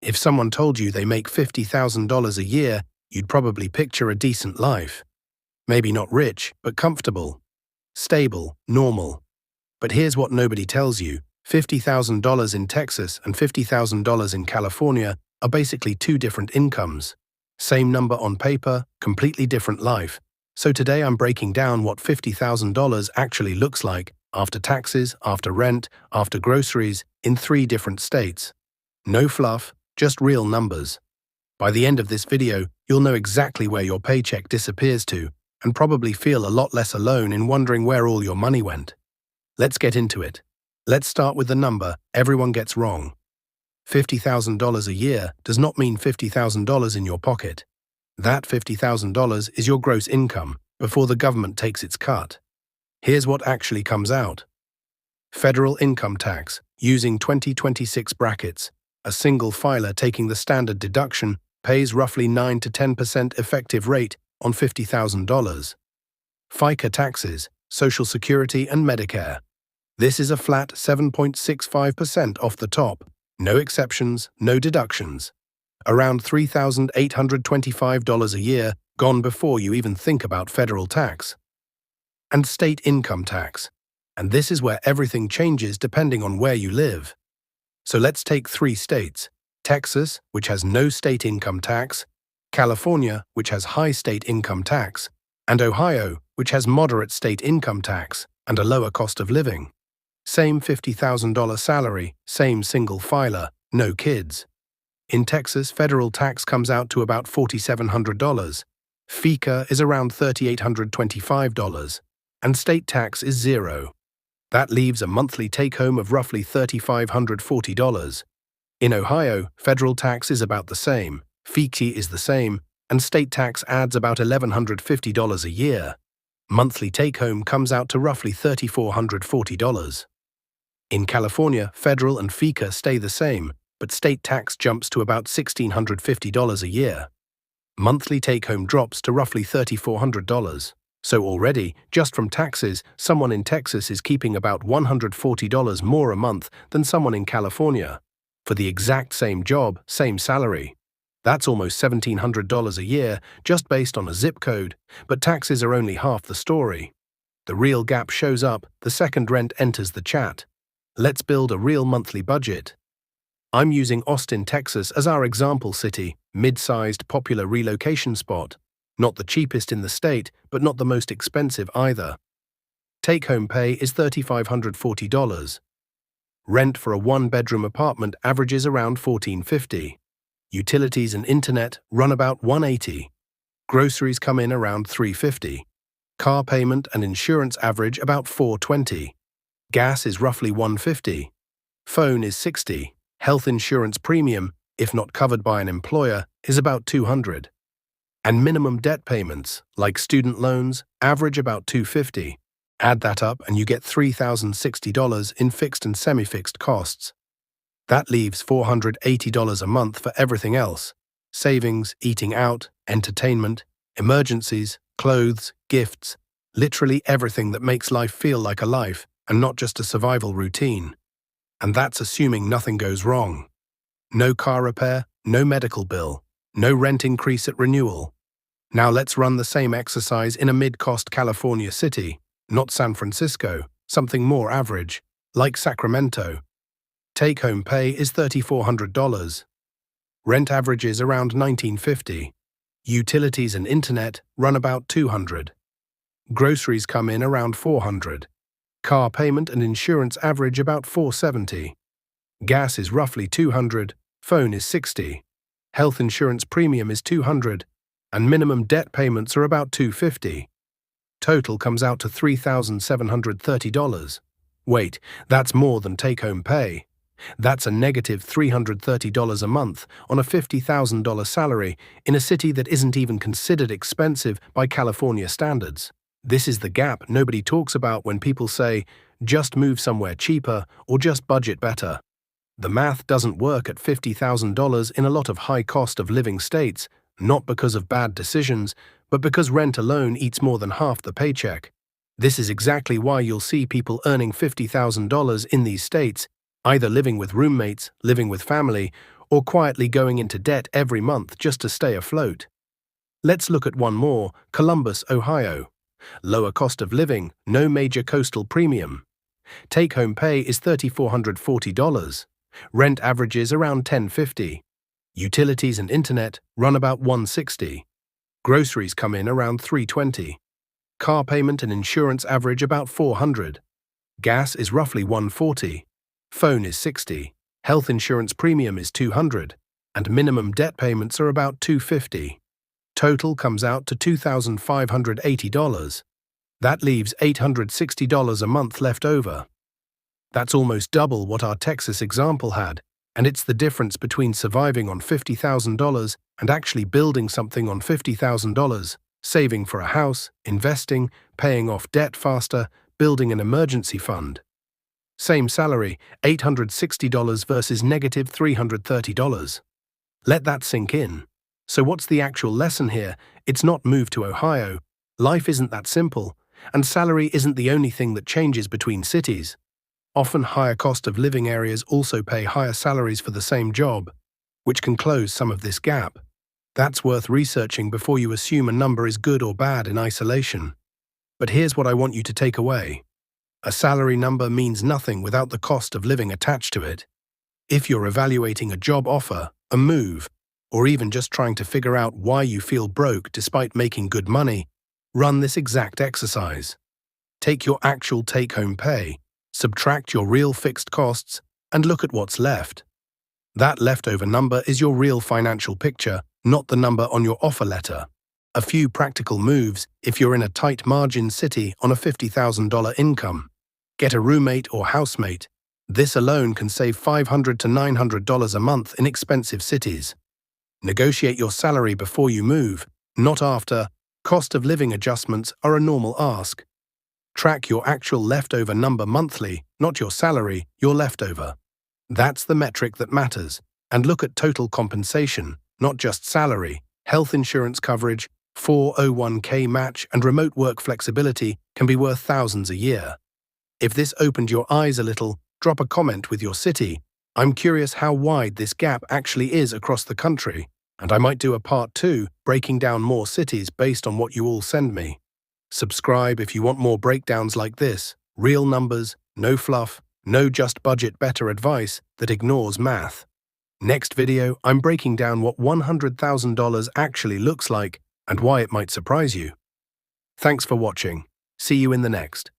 If someone told you they make $50,000 a year, you'd probably picture a decent life. Maybe not rich, but comfortable. Stable, normal. But here's what nobody tells you. $50,000 in Texas and $50,000 in California are basically two different incomes. Same number on paper, completely different life. So today I'm breaking down what $50,000 actually looks like after taxes, after rent, after groceries, in 3 different states. No fluff, just real numbers. By the end of this video, you'll know exactly where your paycheck disappears to, and probably feel a lot less alone in wondering where all your money went. Let's get into it. Let's start with the number everyone gets wrong. $50,000 a year does not mean $50,000 in your pocket. That $50,000 is your gross income before the government takes its cut. Here's what actually comes out. Federal income tax, using 2026 brackets. A single filer taking the standard deduction pays roughly 9 to 10% effective rate on $50,000. FICA taxes, Social Security and Medicare. This is a flat 7.65% off the top. No exceptions, no deductions. Around $3,825 a year gone before you even think about federal tax. And state income tax. And this is where everything changes depending on where you live. So let's take 3 states. Texas, which has no state income tax, California, which has high state income tax, and Ohio, which has moderate state income tax and a lower cost of living. Same $50,000 salary, same single filer, no kids. In Texas, federal tax comes out to about $4,700. FICA is around $3,825, and state tax is $0. That leaves a monthly take-home of roughly $3,540. In Ohio, federal tax is about the same, FICA is the same, and state tax adds about $1,150 a year. Monthly take-home comes out to roughly $3,440. In California, federal and FICA stay the same, but state tax jumps to about $1,650 a year. Monthly take-home drops to roughly $3,400. So already, just from taxes, someone in Texas is keeping about $140 more a month than someone in California. For the exact same job, same salary. That's almost $1,700 a year just based on a zip code, but taxes are only half the story. The real gap shows up the second rent enters the chat. Let's build a real monthly budget. I'm using Austin, Texas as our example city, mid-sized, popular relocation spot. Not the cheapest in the state, but not the most expensive either. Take-home pay is $3,540. Rent for a 1-bedroom apartment averages around $1,450. Utilities and internet run about $180. Groceries come in around $350. Car payment and insurance average about $420. Gas is roughly $150. Phone is $60. Health insurance premium, if not covered by an employer, is about $200. And minimum debt payments, like student loans, average about $250. Add that up and you get $3,060 in fixed and semi-fixed costs. That leaves $480 a month for everything else. Savings, eating out, entertainment, emergencies, clothes, gifts, literally everything that makes life feel like a life and not just a survival routine. And that's assuming nothing goes wrong. No car repair, no medical bill, no rent increase at renewal. Now let's run the same exercise in a mid-cost California city, not San Francisco, something more average, like Sacramento. Take-home pay is $3,400. Rent averages around $1,950. Utilities and internet run about $200. Groceries come in around $400. Car payment and insurance average about $470. Gas is roughly $200. Phone is $60. Health insurance premium is $200. And minimum debt payments are about $250. Total comes out to $3,730. Wait, that's more than take-home pay. That's a negative $330 a month on a $50,000 salary in a city that isn't even considered expensive by California standards. This is the gap nobody talks about when people say, just move somewhere cheaper or just budget better. The math doesn't work at $50,000 in a lot of high cost of living states, not because of bad decisions, but because rent alone eats more than half the paycheck. This is exactly why you'll see people earning $50,000 in these states, either living with roommates, living with family, or quietly going into debt every month just to stay afloat. Let's look at one more: Columbus, Ohio. Lower cost of living, no major coastal premium. Take-home pay is $3,440. Rent averages around $1,050. Utilities and internet run about $160. Groceries come in around $320. Car payment and insurance average about $400. Gas is roughly $140. Phone is $60. Health insurance premium is $200. And minimum debt payments are about $250. Total comes out to $2,580. That leaves $860 a month left over. That's almost double what our Texas example had, and it's the difference between surviving on $50,000 and actually building something on $50,000, saving for a house, investing, paying off debt faster, building an emergency fund. Same salary, $860 versus negative $330. Let that sink in. So what's the actual lesson here? It's not move to Ohio. Life isn't that simple, and salary isn't the only thing that changes between cities. Often higher cost of living areas also pay higher salaries for the same job, which can close some of this gap. That's worth researching before you assume a number is good or bad in isolation. But here's what I want you to take away. A salary number means nothing without the cost of living attached to it. If you're evaluating a job offer, a move, or even just trying to figure out why you feel broke despite making good money, run this exact exercise. Take your actual take-home pay, subtract your real fixed costs, and look at what's left. That leftover number is your real financial picture, not the number on your offer letter. A few practical moves if you're in a tight margin city on a $50,000 income. Get a roommate or housemate. This alone can save $500 to $900 a month in expensive cities. Negotiate your salary before you move, not after. Cost of living adjustments are a normal ask. Track your actual leftover number monthly, not your salary, your leftover. That's the metric that matters. And look at total compensation, not just salary. Health insurance coverage, 401k match, and remote work flexibility can be worth thousands a year. If this opened your eyes a little, drop a comment with your city. I'm curious how wide this gap actually is across the country, and I might do a part 2, breaking down more cities based on what you all send me. Subscribe if you want more breakdowns like this. Real numbers, no fluff, no just budget better advice that ignores math. Next video, I'm breaking down what $100,000 actually looks like and why it might surprise you. Thanks for watching. See you in the next.